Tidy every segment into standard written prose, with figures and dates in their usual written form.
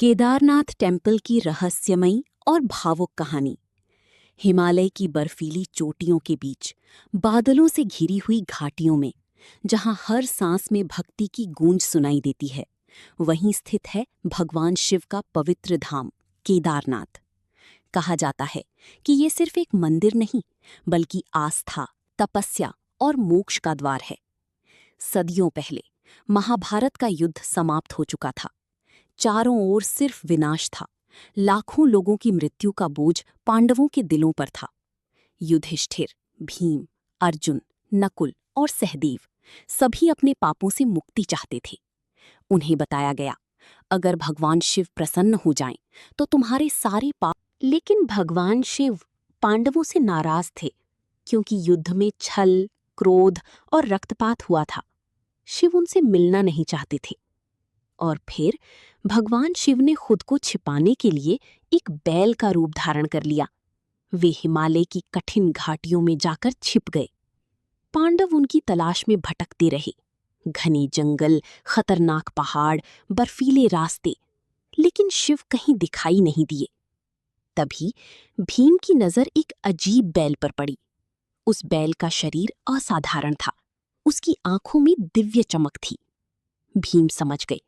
Kedarnath temple की रहस्यमयी और भावुक कहानी। हिमालय की बर्फीली चोटियों के बीच बादलों से घिरी हुई घाटियों में, जहां हर सांस में भक्ति की गूंज सुनाई देती है, वहीं स्थित है भगवान शिव का पवित्र धाम केदारनाथ। कहा जाता है कि ये सिर्फ एक मंदिर नहीं, बल्कि आस्था, तपस्या और मोक्ष का द्वार है। सदियों पहले महाभारत का युद्ध समाप्त हो चुका था। चारों ओर सिर्फ विनाश था। लाखों लोगों की मृत्यु का बोझ पांडवों के दिलों पर था। युधिष्ठिर, भीम, अर्जुन, नकुल और सहदेव सभी अपने पापों से मुक्ति चाहते थे। उन्हें बताया गया, अगर भगवान शिव प्रसन्न हो जाएं, तो तुम्हारे सारे पाप। लेकिन भगवान शिव पांडवों से नाराज थे, क्योंकि युद्ध में छल, क्रोध और रक्तपात हुआ था। शिव उनसे मिलना नहीं चाहते थे। और फिर भगवान शिव ने खुद को छिपाने के लिए एक बैल का रूप धारण कर लिया। वे हिमालय की कठिन घाटियों में जाकर छिप गए। पांडव उनकी तलाश में भटकते रहे। घने जंगल, खतरनाक पहाड़, बर्फीले रास्ते, लेकिन शिव कहीं दिखाई नहीं दिए। तभी भीम की नजर एक अजीब बैल पर पड़ी। उस बैल का शरीर असाधारण था। उसकी आंखों में दिव्य चमक थी। भीम समझ गए,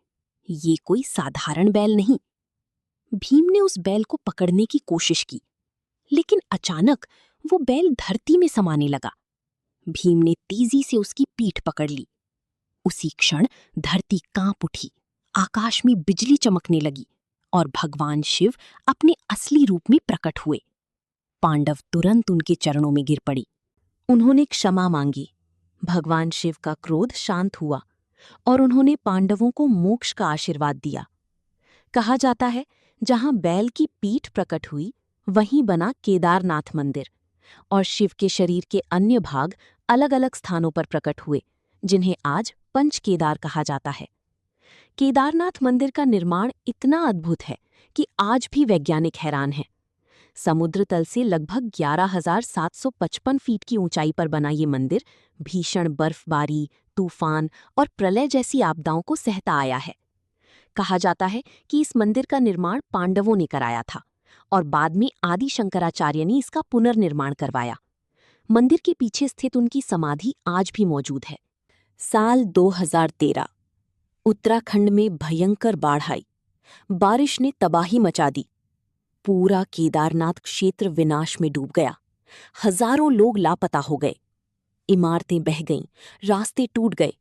ये कोई साधारण बैल नहीं। भीम ने उस बैल को पकड़ने की कोशिश की, लेकिन अचानक वो बैल धरती में समाने लगा। भीम ने तेजी से उसकी पीठ पकड़ ली। उसी क्षण धरती कांप उठी, आकाश में बिजली चमकने लगी और भगवान शिव अपने असली रूप में प्रकट हुए। पांडव तुरंत उनके चरणों में गिर पड़ी। उन्होंने क्षमा मांगी। भगवान शिव का क्रोध शांत हुआ और उन्होंने पांडवों को मोक्ष का आशीर्वाद दिया। कहा जाता है, जहां बैल की पीठ प्रकट हुई, वहीं बना केदारनाथ मंदिर, और शिव के शरीर के अन्य भाग अलग अलग स्थानों पर प्रकट हुए, जिन्हें आज पंच केदार कहा जाता है। केदारनाथ मंदिर का निर्माण इतना अद्भुत है कि आज भी वैज्ञानिक हैरान हैं। समुद्र तल से लगभग 11,755 फीट की ऊंचाई पर बना ये मंदिर भीषण बर्फबारी, तूफान और प्रलय जैसी आपदाओं को सहता आया है। कहा जाता है कि इस मंदिर का निर्माण पांडवों ने कराया था और बाद में आदि शंकराचार्य ने इसका पुनर्निर्माण करवाया। मंदिर के पीछे स्थित उनकी समाधि आज भी मौजूद है। साल 2013 उत्तराखंड में भयंकर बाढ़ आई। बारिश ने तबाही मचा दी। पूरा केदारनाथ क्षेत्र विनाश में डूब गया। हजारों लोग लापता हो गए। इमारतें बह गईं, रास्ते टूट गए।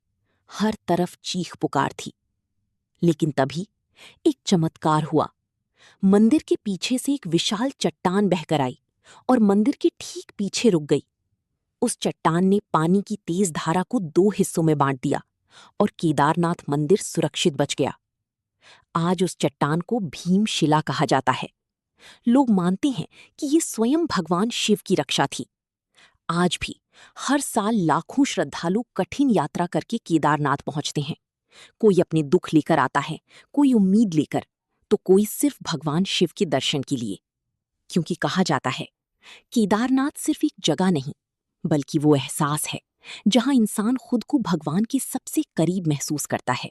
हर तरफ चीख पुकार थी। लेकिन तभी एक चमत्कार हुआ। मंदिर के पीछे से एक विशाल चट्टान बहकर आई और मंदिर के ठीक पीछे रुक गई। उस चट्टान ने पानी की तेज धारा को 2 हिस्सों में बांट दिया और केदारनाथ मंदिर सुरक्षित बच गया। आज उस चट्टान को भीमशिला कहा जाता है। लोग मानते हैं कि ये स्वयं भगवान शिव की रक्षा थी। आज भी हर साल लाखों श्रद्धालु कठिन यात्रा करके केदारनाथ पहुंचते हैं। कोई अपने दुख लेकर आता है, कोई उम्मीद लेकर, तो कोई सिर्फ भगवान शिव के दर्शन के लिए। क्योंकि कहा जाता है, केदारनाथ सिर्फ एक जगह नहीं, बल्कि वो एहसास है जहां इंसान खुद को भगवान के सबसे करीब महसूस करता है।